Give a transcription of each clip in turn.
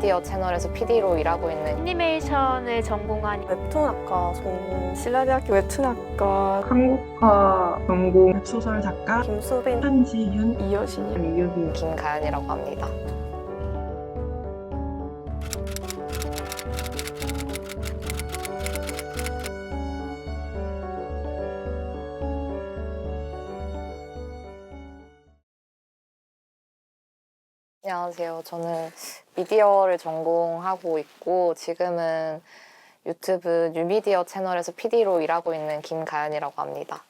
유미디어 채널에서 PD로 일하고 있는 애니메이션을 전공한 웹툰학과 전공, 신라대학교 웹툰학과 한국화 전공 웹소설 작가 김수빈, 한지윤, 이여신이 이유빈. 김가연이라고 합니다. 안녕하세요. 저는 미디어를 전공하고 있고 지금은 유튜브 뉴미디어 채널에서 PD로 일하고 있는 김가연이라고 합니다.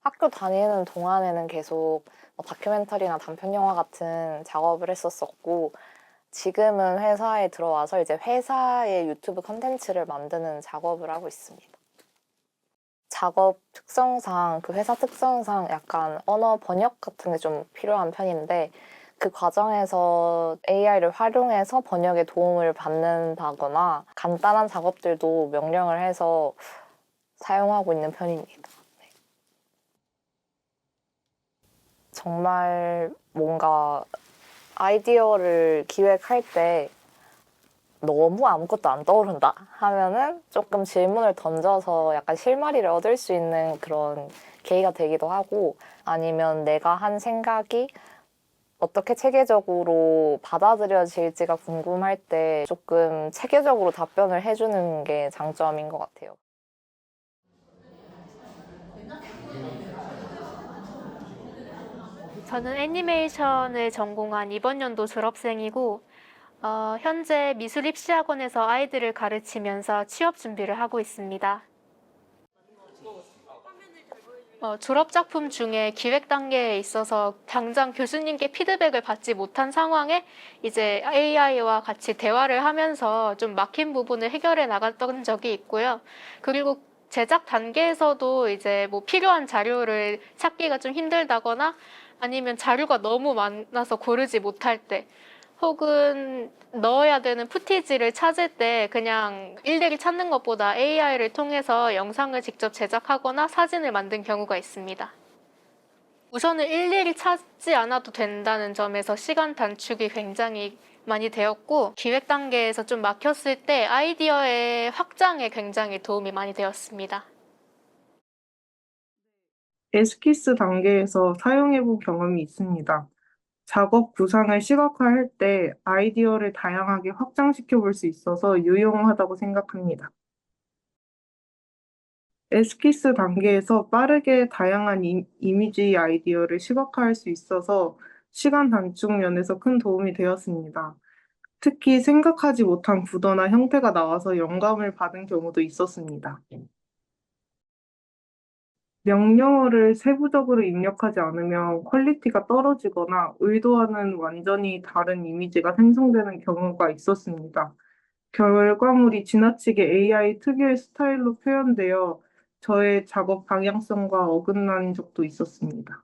학교 다니는 동안에는 계속 다큐멘터리나 단편 영화 같은 작업을 했었었고 지금은 회사에 들어와서 이제 회사의 유튜브 콘텐츠를 만드는 작업을 하고 있습니다. 작업 특성상, 그 회사 특성상 약간 언어 번역 같은 게 좀 필요한 편인데 그 과정에서 AI를 활용해서 번역에 도움을 받는다거나 간단한 작업들도 명령을 해서 사용하고 있는 편입니다. 네. 정말 뭔가 아이디어를 기획할 때 너무 아무것도 안 떠오른다 하면은 조금 질문을 던져서 약간 실마리를 얻을 수 있는 그런 계기가 되기도 하고 아니면 내가 한 생각이 어떻게 체계적으로 받아들여질지가 궁금할 때 조금 체계적으로 답변을 해주는 게 장점인 것 같아요. 저는 애니메이션을 전공한 이번 연도 졸업생이고 현재 미술입시학원에서 아이들을 가르치면서 취업 준비를 하고 있습니다. 졸업작품 중에 기획 단계에 있어서 당장 교수님께 피드백을 받지 못한 상황에 이제 AI와 같이 대화를 하면서 좀 막힌 부분을 해결해 나갔던 적이 있고요. 그리고 제작 단계에서도 이제 뭐 필요한 자료를 찾기가 좀 힘들다거나 아니면 자료가 너무 많아서 고르지 못할 때 혹은 넣어야 되는 푸티지를 찾을 때 그냥 일일이 찾는 것보다 AI를 통해서 영상을 직접 제작하거나 사진을 만든 경우가 있습니다. 우선은 일일이 찾지 않아도 된다는 점에서 시간 단축이 굉장히 많이 되었고 기획 단계에서 좀 막혔을 때 아이디어의 확장에 굉장히 도움이 많이 되었습니다. 에스키스 단계에서 사용해본 경험이 있습니다. 작업 구상을 시각화할 때 아이디어를 다양하게 확장시켜 볼 수 있어서 유용하다고 생각합니다. 에스키스 단계에서 빠르게 다양한 이미지 아이디어를 시각화할 수 있어서 시간 단축 면에서 큰 도움이 되었습니다. 특히 생각하지 못한 구도나 형태가 나와서 영감을 받은 경우도 있었습니다. 명령어를 세부적으로 입력하지 않으면 퀄리티가 떨어지거나 의도와는 완전히 다른 이미지가 생성되는 경우가 있었습니다. 결과물이 지나치게 AI 특유의 스타일로 표현되어 저의 작업 방향성과 어긋난 적도 있었습니다.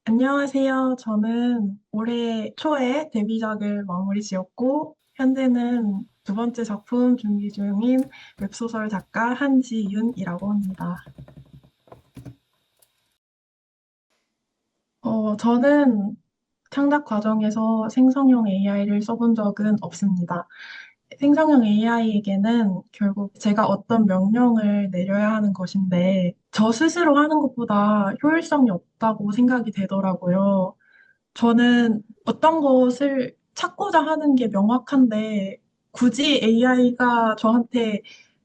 안녕하세요. 저는 올해 초에 데뷔작을 마무리 지었고, 현재는 두 번째 작품 준비 중인 웹소설 작가 한지윤이라고 합니다. 저는 창작 과정에서 생성형 AI를 써본 적은 없습니다. 생성형 AI에게는 결국 제가 어떤 명령을 내려야 하는 것인데, 저 스스로 하는 것보다 효율성이 없다고 생각이 되더라고요. 저는 어떤 것을 찾고자 하는 게 명확한데 굳이 AI가 저한테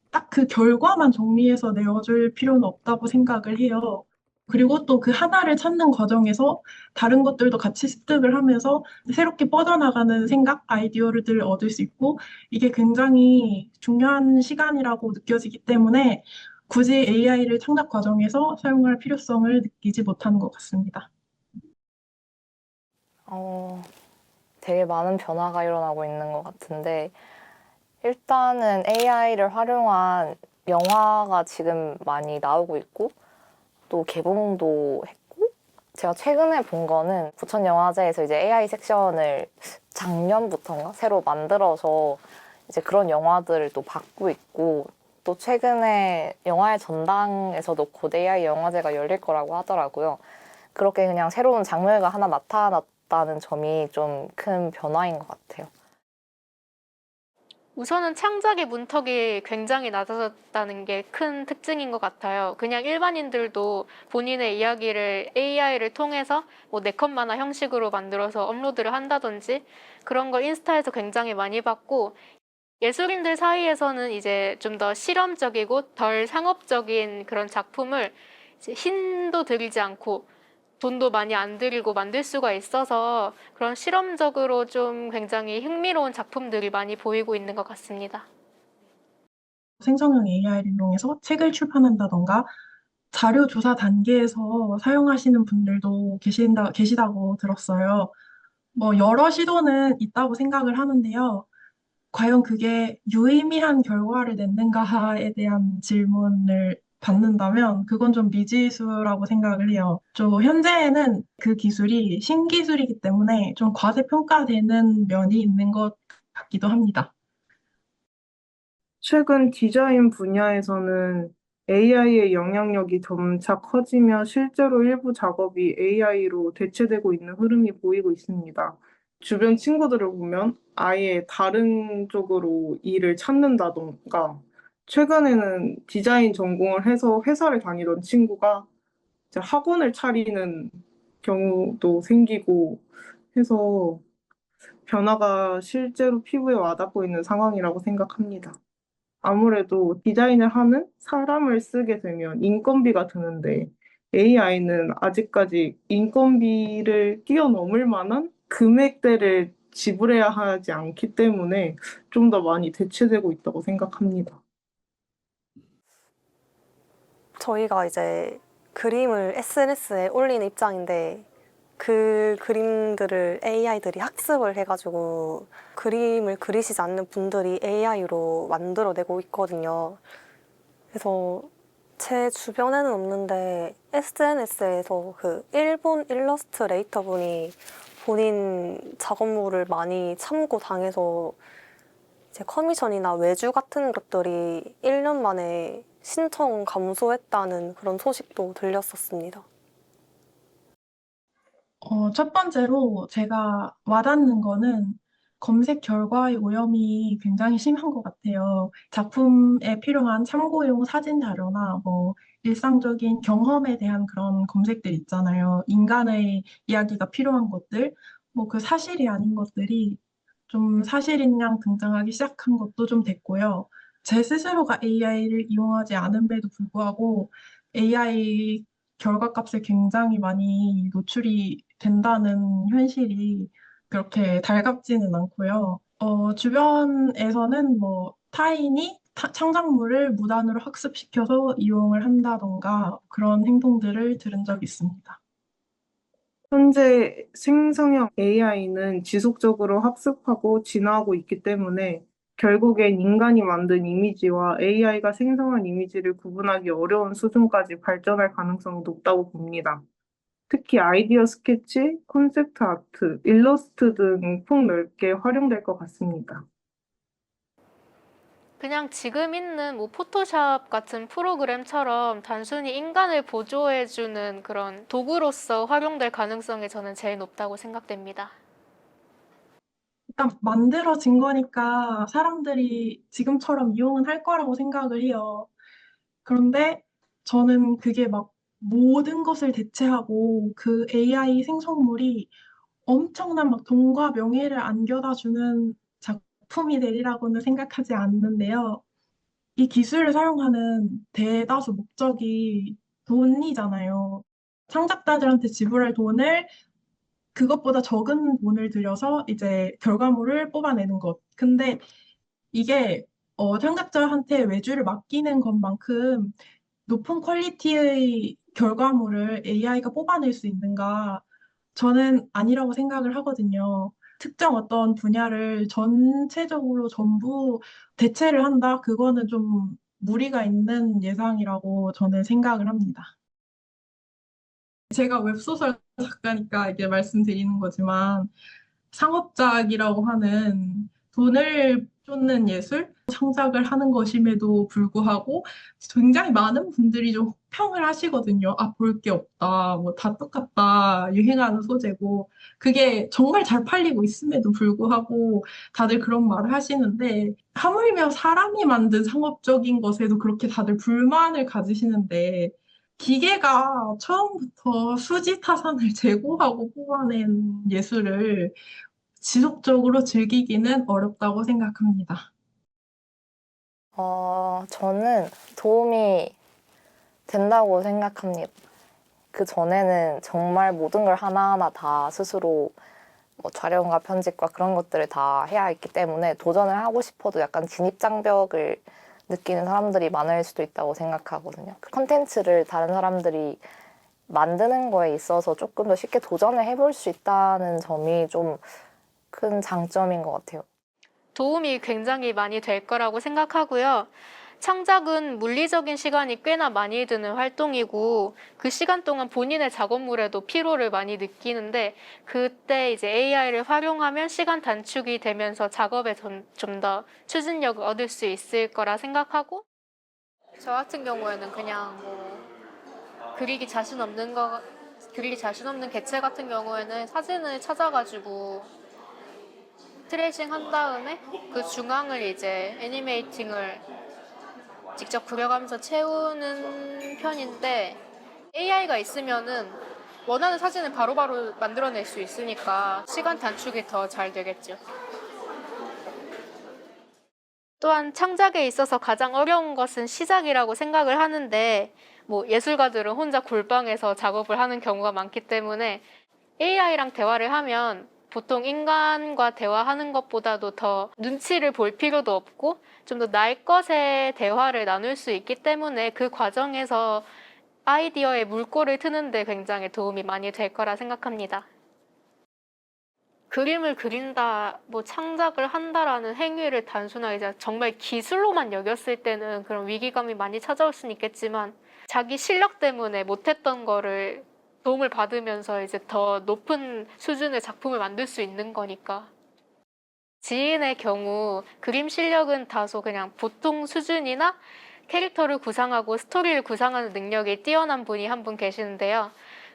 딱 그 결과만 정리해서 내어줄 필요는 없다고 생각을 해요. 그리고 또 그 하나를 찾는 과정에서 다른 것들도 같이 습득을 하면서 새롭게 뻗어나가는 생각, 아이디어를 얻을 수 있고 이게 굉장히 중요한 시간이라고 느껴지기 때문에 굳이 AI를 창작 과정에서 사용할 필요성을 느끼지 못하는 것 같습니다. 되게 많은 변화가 일어나고 있는 것 같은데 일단은 AI를 활용한 영화가 지금 많이 나오고 있고 또 개봉도 했고 제가 최근에 본 거는 부천영화제에서 이제 AI 섹션을 작년부터인가 새로 만들어서 이제 그런 영화들을 또 받고 있고 또 최근에 영화의 전당에서도 곧 AI 영화제가 열릴 거라고 하더라고요. 그렇게 그냥 새로운 장르가 하나 나타났다 달라졌다는 점이 좀 큰 변화인 것 같아요. 우선은 창작의 문턱이 굉장히 낮아졌다는 게 큰 특징인 것 같아요. 그냥 일반인들도 본인의 이야기를 AI를 통해서 뭐 4컷 만화 형식으로 만들어서 업로드를 한다든지 그런 걸 인스타에서 굉장히 많이 봤고, 예술인들 사이에서는 이제 좀 더 실험적이고 덜 상업적인 그런 작품을 이제 힘도 들이지 않고 돈도 많이 안 들이고 만들 수가 있어서 그런 실험적으로 좀 굉장히 흥미로운 작품들이 많이 보이고 있는 것 같습니다. 생성형 AI를 이용해서 책을 출판한다던가 자료 조사 단계에서 사용하시는 분들도 계시다고 들었어요. 뭐 여러 시도는 있다고 생각을 하는데요. 과연 그게 유의미한 결과를 냈는가에 대한 질문을 받는다면 그건 좀 미지수라고 생각을 해요. 좀 현재는 그 기술이 신기술이기 때문에 좀 과대평가되는 면이 있는 것 같기도 합니다. 최근 디자인 분야에서는 AI의 영향력이 점차 커지며 실제로 일부 작업이 AI로 대체되고 있는 흐름이 보이고 있습니다. 주변 친구들을 보면 아예 다른 쪽으로 일을 찾는다던가, 최근에는 디자인 전공을 해서 회사를 다니던 친구가 이제 학원을 차리는 경우도 생기고 해서 변화가 실제로 피부에 와닿고 있는 상황이라고 생각합니다. 아무래도 디자인을 하는 사람을 쓰게 되면 인건비가 드는데 AI는 아직까지 인건비를 뛰어넘을 만한 금액대를 지불해야 하지 않기 때문에 좀 더 많이 대체되고 있다고 생각합니다. 저희가 이제 그림을 SNS에 올리는 입장인데 그 그림들을 AI들이 학습을 해가지고 그림을 그리시지 않는 분들이 AI로 만들어내고 있거든요. 그래서 제 주변에는 없는데 SNS에서 그 일본 일러스트레이터 분이 본인 작업물을 많이 참고 당해서 이제 커미션이나 외주 같은 것들이 1년 만에 신청 감소했다는 그런 소식도 들렸었습니다. 첫 번째로 제가 와닿는 거는 검색 결과의 오염이 굉장히 심한 것 같아요. 작품에 필요한 참고용 사진 자료나 뭐 일상적인 경험에 대한 그런 검색들 있잖아요. 인간의 이야기가 필요한 것들, 뭐 그 사실이 아닌 것들이 좀 사실인 양 등장하기 시작한 것도 좀 됐고요. 제 스스로가 AI를 이용하지 않음에도 불구하고 AI 결과값에 굉장히 많이 노출이 된다는 현실이 그렇게 달갑지는 않고요. 주변에서는 뭐 타인이 창작물을 무단으로 학습시켜서 이용을 한다던가 그런 행동들을 들은 적이 있습니다. 현재 생성형 AI는 지속적으로 학습하고 진화하고 있기 때문에 결국엔 인간이 만든 이미지와 AI가 생성한 이미지를 구분하기 어려운 수준까지 발전할 가능성이 높다고 봅니다. 특히 아이디어 스케치, 콘셉트 아트, 일러스트 등 폭넓게 활용될 것 같습니다. 그냥 지금 있는 뭐 포토샵 같은 프로그램처럼 단순히 인간을 보조해주는 그런 도구로서 활용될 가능성이 저는 제일 높다고 생각됩니다. 일단 만들어진 거니까 사람들이 지금처럼 이용은 할 거라고 생각을 해요. 그런데 저는 그게 막 모든 것을 대체하고 그 AI 생성물이 엄청난 막 돈과 명예를 안겨다 주는 작품이 되리라고는 생각하지 않는데요. 이 기술을 사용하는 대다수 목적이 돈이잖아요. 창작자들한테 지불할 돈을 그것보다 적은 돈을 들여서 이제 결과물을 뽑아내는 것. 근데 이게 창작자한테 외주를 맡기는 것만큼 높은 퀄리티의 결과물을 AI가 뽑아낼 수 있는가? 저는 아니라고 생각을 하거든요. 특정 어떤 분야를 전체적으로 전부 대체를 한다? 그거는 좀 무리가 있는 예상이라고 저는 생각을 합니다. 제가 웹소설 작가니까 이게 말씀드리는 거지만 상업작이라고 하는 돈을 좀 쏟는 예술, 창작을 하는 것임에도 불구하고 굉장히 많은 분들이 좀 혹평을 하시거든요. 아, 볼 게 없다. 뭐 다 똑같다. 유행하는 소재고. 그게 정말 잘 팔리고 있음에도 불구하고 다들 그런 말을 하시는데 하물며 사람이 만든 상업적인 것에도 그렇게 다들 불만을 가지시는데 기계가 처음부터 수지타산을 제고하고 뽑아낸 예술을 지속적으로 즐기기는 어렵다고 생각합니다. 저는 도움이 된다고 생각합니다. 그 전에는 정말 모든 걸 하나하나 다 스스로 뭐 촬영과 편집과 그런 것들을 다 해야 했기 때문에 도전을 하고 싶어도 약간 진입장벽을 느끼는 사람들이 많을 수도 있다고 생각하거든요. 그 컨텐츠를 다른 사람들이 만드는 거에 있어서 조금 더 쉽게 도전을 해볼 수 있다는 점이 좀 큰 장점인 것 같아요. 도움이 굉장히 많이 될 거라고 생각하고요. 창작은 물리적인 시간이 꽤나 많이 드는 활동이고 그 시간 동안 본인의 작업물에도 피로를 많이 느끼는데 그때 이제 AI를 활용하면 시간 단축이 되면서 작업에 좀 더 추진력을 얻을 수 있을 거라 생각하고 저 같은 경우에는 그냥 뭐 그리기 자신 없는 개체 같은 경우에는 사진을 찾아가지고 트레이싱 한 다음에 그 중앙을 이제 애니메이팅을 직접 그려가면서 채우는 편인데 AI가 있으면은 원하는 사진을 바로바로 만들어낼 수 있으니까 시간 단축이 더 잘 되겠죠. 또한 창작에 있어서 가장 어려운 것은 시작이라고 생각을 하는데 뭐 예술가들은 혼자 골방에서 작업을 하는 경우가 많기 때문에 AI랑 대화를 하면 보통 인간과 대화하는 것보다도 더 눈치를 볼 필요도 없고 좀 더 날 것의 대화를 나눌 수 있기 때문에 그 과정에서 아이디어의 물꼬를 트는데 굉장히 도움이 많이 될 거라 생각합니다. 그림을 그린다, 뭐 창작을 한다라는 행위를 단순하게 이제 정말 기술로만 여겼을 때는 그런 위기감이 많이 찾아올 수는 있겠지만 자기 실력 때문에 못했던 거를 도움을 받으면서 이제 더 높은 수준의 작품을 만들 수 있는 거니까. 지인의 경우 그림 실력은 다소 그냥 보통 수준이나 캐릭터를 구상하고 스토리를 구상하는 능력이 뛰어난 분이 한 분 계시는데요.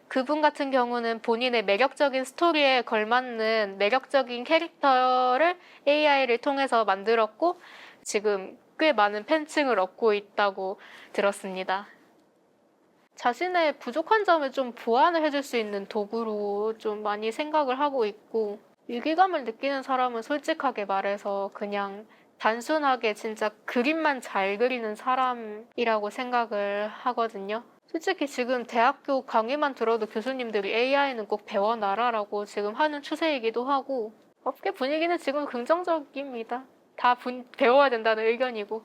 그분 같은 경우는 본인의 매력적인 스토리에 걸맞는 매력적인 캐릭터를 AI를 통해서 만들었고 지금 꽤 많은 팬층을 얻고 있다고 들었습니다. 자신의 부족한 점을 좀 보완을 해줄 수 있는 도구로 좀 많이 생각을 하고 있고 위기감을 느끼는 사람은 솔직하게 말해서 그냥 단순하게 진짜 그림만 잘 그리는 사람이라고 생각을 하거든요. 솔직히 지금 대학교 강의만 들어도 교수님들이 AI는 꼭 배워놔라라고 지금 하는 추세이기도 하고 업계 분위기는 지금 긍정적입니다. 다 배워야 된다는 의견이고.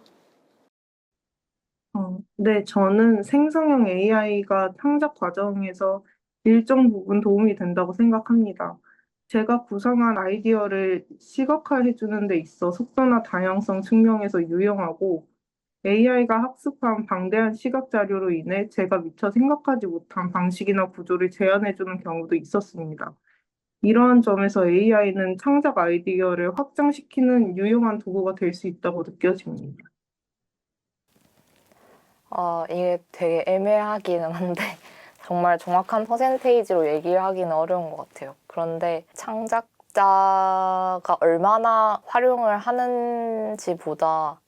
네, 저는 생성형 AI가 창작 과정에서 일정 부분 도움이 된다고 생각합니다. 제가 구상한 아이디어를 시각화해 주는 데 있어 속도나 다양성 측면에서 유용하고 AI가 학습한 방대한 시각 자료로 인해 제가 미처 생각하지 못한 방식이나 구조를 제안해 주는 경우도 있었습니다. 이러한 점에서 AI는 창작 아이디어를 확장시키는 유용한 도구가 될 수 있다고 느껴집니다. 이게 되게 애매하기는 한데 정말 정확한 퍼센테이지로 얘기를 하기는 어려운 것 같아요. 그런데 창작자가 얼마나 활용을 하는지보다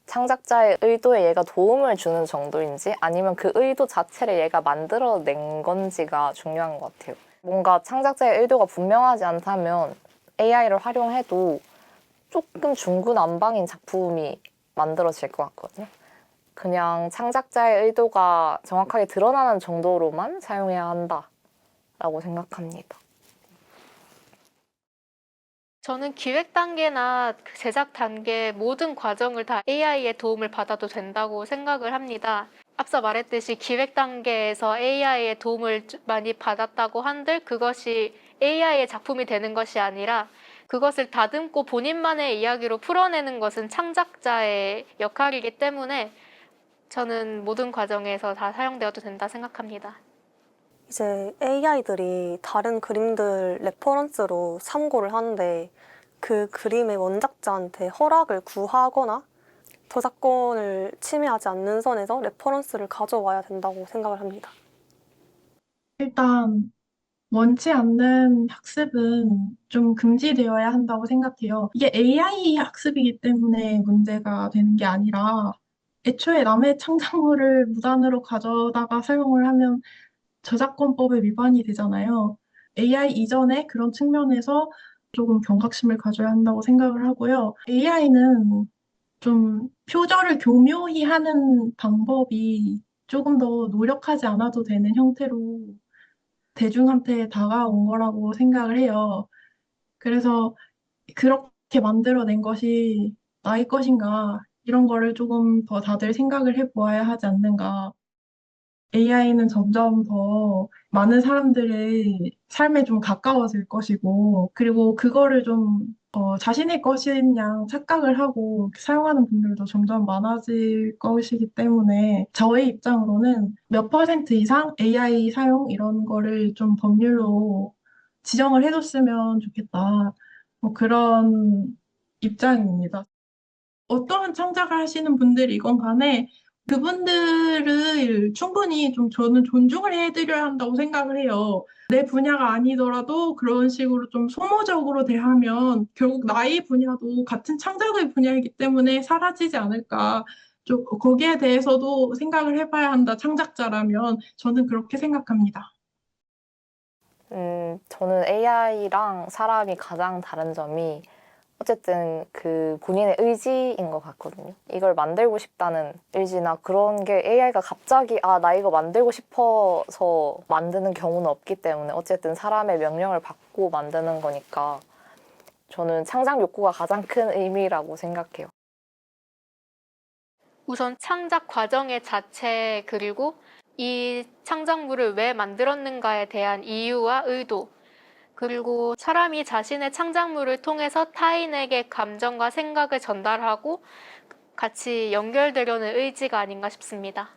창작자의 의도에 얘가 도움을 주는 정도인지 아니면 그 의도 자체를 얘가 만들어낸 건지가 중요한 것 같아요. 뭔가 창작자의 의도가 분명하지 않다면 AI를 활용해도 조금 중구난방인 작품이 만들어질 것 같거든요. 그냥 창작자의 의도가 정확하게 드러나는 정도로만 사용해야 한다라고 생각합니다. 저는 기획 단계나 제작 단계 모든 과정을 다 AI의 도움을 받아도 된다고 생각을 합니다. 앞서 말했듯이 기획 단계에서 AI의 도움을 많이 받았다고 한들 그것이 AI의 작품이 되는 것이 아니라 그것을 다듬고 본인만의 이야기로 풀어내는 것은 창작자의 역할이기 때문에 저는 모든 과정에서 다 사용되어도 된다 생각합니다. 이제 AI들이 다른 그림들 레퍼런스로 참고를 하는데 그 그림의 원작자한테 허락을 구하거나 저작권을 침해하지 않는 선에서 레퍼런스를 가져와야 된다고 생각을 합니다. 일단 원치 않는 학습은 좀 금지되어야 한다고 생각해요. 이게 AI 학습이기 때문에 문제가 되는 게 아니라 애초에 남의 창작물을 무단으로 가져다가 사용을 하면 저작권법에 위반이 되잖아요. AI 이전에 그런 측면에서 조금 경각심을 가져야 한다고 생각을 하고요. AI는 좀 표절을 교묘히 하는 방법이 조금 더 노력하지 않아도 되는 형태로 대중한테 다가온 거라고 생각을 해요. 그래서 그렇게 만들어낸 것이 나의 것인가, 이런 거를 조금 더 다들 생각을 해보아야 하지 않는가. AI는 점점 더 많은 사람들의 삶에 좀 가까워질 것이고, 그리고 그거를 좀 자신의 것인 양 착각을 하고 사용하는 분들도 점점 많아질 것이기 때문에 저의 입장으로는 몇 퍼센트 이상 AI 사용 이런 거를 좀 법률로 지정을 해줬으면 좋겠다. 뭐 그런 입장입니다. 어떠한 창작을 하시는 분들이건 간에 그분들을 충분히 좀 저는 존중을 해드려야 한다고 생각을 해요. 내 분야가 아니더라도 그런 식으로 좀 소모적으로 대하면 결국 나의 분야도 같은 창작의 분야이기 때문에 사라지지 않을까. 좀 거기에 대해서도 생각을 해봐야 한다. 창작자라면 저는 그렇게 생각합니다. 저는 AI랑 사람이 가장 다른 점이 어쨌든 그 본인의 의지인 것 같거든요. 이걸 만들고 싶다는 의지나 그런 게 AI가 갑자기 나 이거 만들고 싶어서 만드는 경우는 없기 때문에 어쨌든 사람의 명령을 받고 만드는 거니까 저는 창작 욕구가 가장 큰 의미라고 생각해요. 우선 창작 과정의 자체 그리고 이 창작물을 왜 만들었는가에 대한 이유와 의도 그리고 사람이 자신의 창작물을 통해서 타인에게 감정과 생각을 전달하고 같이 연결되려는 의지가 아닌가 싶습니다.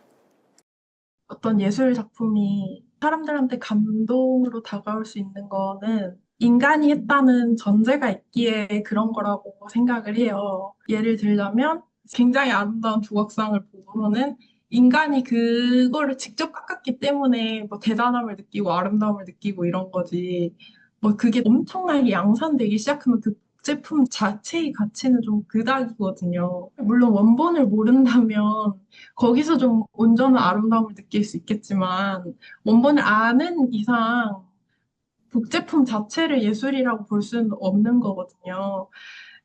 어떤 예술 작품이 사람들한테 감동으로 다가올 수 있는 거는 인간이 했다는 전제가 있기에 그런 거라고 생각을 해요. 예를 들자면 굉장히 아름다운 조각상을 보고서는 인간이 그거를 직접 깎았기 때문에 뭐 대단함을 느끼고 아름다움을 느끼고 이런 거지. 뭐 그게 엄청나게 양산되기 시작하면 그 제품 자체의 가치는 좀 그닥이거든요. 물론 원본을 모른다면 거기서 좀 온전한 아름다움을 느낄 수 있겠지만 원본을 아는 이상 복제품 자체를 예술이라고 볼 수는 없는 거거든요.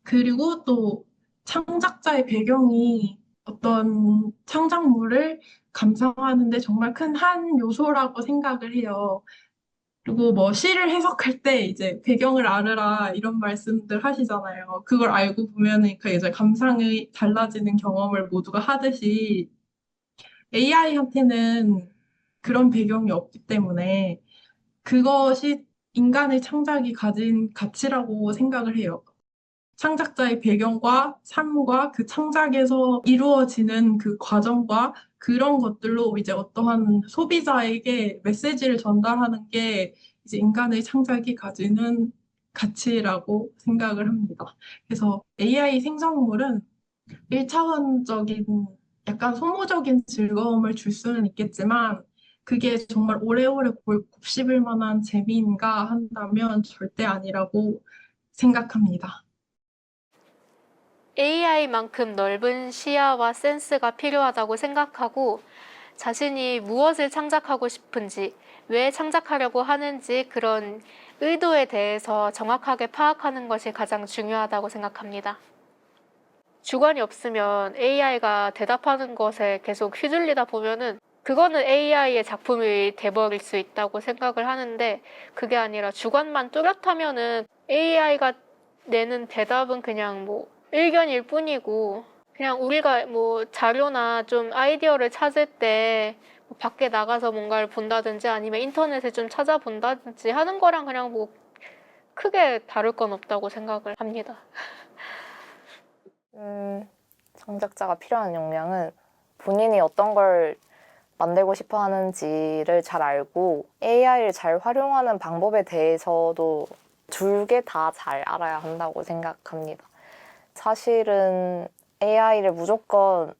그리고 또 창작자의 배경이 어떤 창작물을 감상하는데 정말 큰 한 요소라고 생각을 해요. 그리고 뭐 시를 해석할 때 이제 배경을 알으라 이런 말씀들 하시잖아요. 그걸 알고 보면은 그 이제 감상이 달라지는 경험을 모두가 하듯이 AI한테는 그런 배경이 없기 때문에 그것이 인간의 창작이 가진 가치라고 생각을 해요. 창작자의 배경과 삶과 그 창작에서 이루어지는 그 과정과 그런 것들로 이제 어떠한 소비자에게 메시지를 전달하는 게 이제 인간의 창작이 가지는 가치라고 생각을 합니다. 그래서 AI 생성물은 1차원적인 약간 소모적인 즐거움을 줄 수는 있겠지만 그게 정말 오래오래 곱씹을 만한 재미인가 한다면 절대 아니라고 생각합니다. AI만큼 넓은 시야와 센스가 필요하다고 생각하고 자신이 무엇을 창작하고 싶은지, 왜 창작하려고 하는지 그런 의도에 대해서 정확하게 파악하는 것이 가장 중요하다고 생각합니다. 주관이 없으면 AI가 대답하는 것에 계속 휘둘리다 보면은 그거는 AI의 작품이 돼버릴 수 있다고 생각을 하는데 그게 아니라 주관만 뚜렷하면은 AI가 내는 대답은 그냥 뭐 의견일 뿐이고 그냥 우리가 뭐 자료나 좀 아이디어를 찾을 때 뭐 밖에 나가서 뭔가를 본다든지 아니면 인터넷에 좀 찾아본다든지 하는 거랑 그냥 뭐 크게 다를 건 없다고 생각을 합니다. 창작자가 필요한 역량은 본인이 어떤 걸 만들고 싶어 하는지를 잘 알고 AI를 잘 활용하는 방법에 대해서도 둘 개 다 잘 알아야 한다고 생각합니다. 사실은 AI를 무조건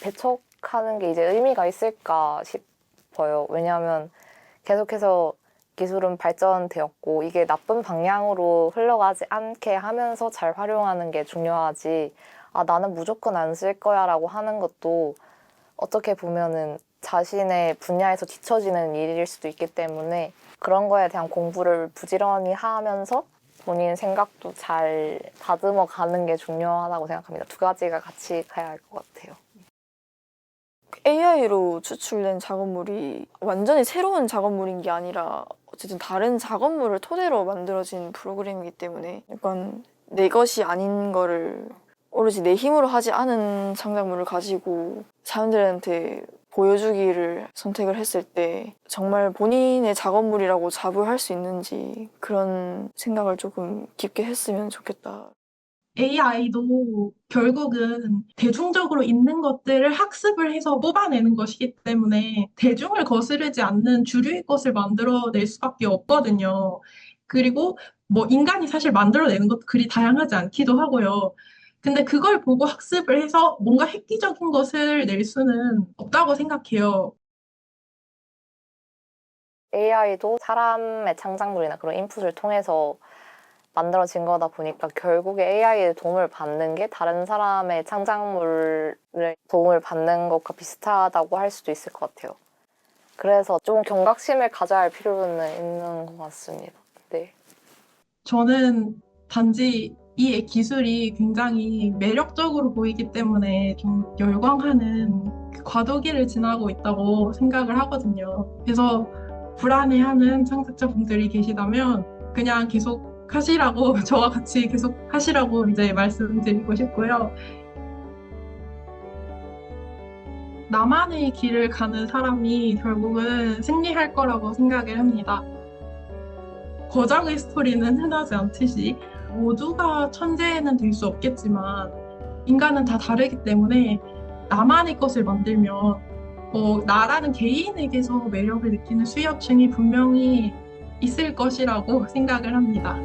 배척하는 게 이제 의미가 있을까 싶어요. 왜냐하면 계속해서 기술은 발전되었고 이게 나쁜 방향으로 흘러가지 않게 하면서 잘 활용하는 게 중요하지, 아, 나는 무조건 안 쓸 거야 라고 하는 것도 어떻게 보면은 자신의 분야에서 뒤처지는 일일 수도 있기 때문에 그런 거에 대한 공부를 부지런히 하면서 본인 생각도 잘 다듬어 가는 게 중요하다고 생각합니다. 두 가지가 같이 가야 할 것 같아요. AI로 추출된 작업물이 완전히 새로운 작업물인 게 아니라 어쨌든 다른 작업물을 토대로 만들어진 프로그램이기 때문에 약간 내 것이 아닌 거를 오로지 내 힘으로 하지 않은 창작물을 가지고 사람들한테 보여주기를 선택을 했을 때 정말 본인의 작업물이라고 자부할 수 있는지 그런 생각을 조금 깊게 했으면 좋겠다. AI도 결국은 대중적으로 있는 것들을 학습을 해서 뽑아내는 것이기 때문에 대중을 거스르지 않는 주류의 것을 만들어낼 수밖에 없거든요. 그리고 뭐 인간이 사실 만들어내는 것도 그리 다양하지 않기도 하고요. 근데 그걸 보고 학습을 해서 뭔가 획기적인 것을 낼 수는 없다고 생각해요. AI도 사람의 창작물이나 그런 인풋을 통해서 만들어진 거다 보니까 결국에 AI의 도움을 받는 게 다른 사람의 창작물을 도움을 받는 것과 비슷하다고 할 수도 있을 것 같아요. 그래서 좀 경각심을 가져야 할 필요는 있는 것 같습니다. 네. 저는 단지 이 기술이 굉장히 매력적으로 보이기 때문에 좀 열광하는 그 과도기를 지나고 있다고 생각을 하거든요. 그래서 불안해하는 창작자분들이 계시다면 그냥 계속 하시라고, 저와 같이 계속 하시라고 이제 말씀드리고 싶고요. 나만의 길을 가는 사람이 결국은 승리할 거라고 생각을 합니다. 거장의 스토리는 흔하지 않듯이 모두가 천재는 될 수 없겠지만 인간은 다 다르기 때문에 나만의 것을 만들면 나라는 개인에게서 매력을 느끼는 수요층이 분명히 있을 것이라고 생각을 합니다.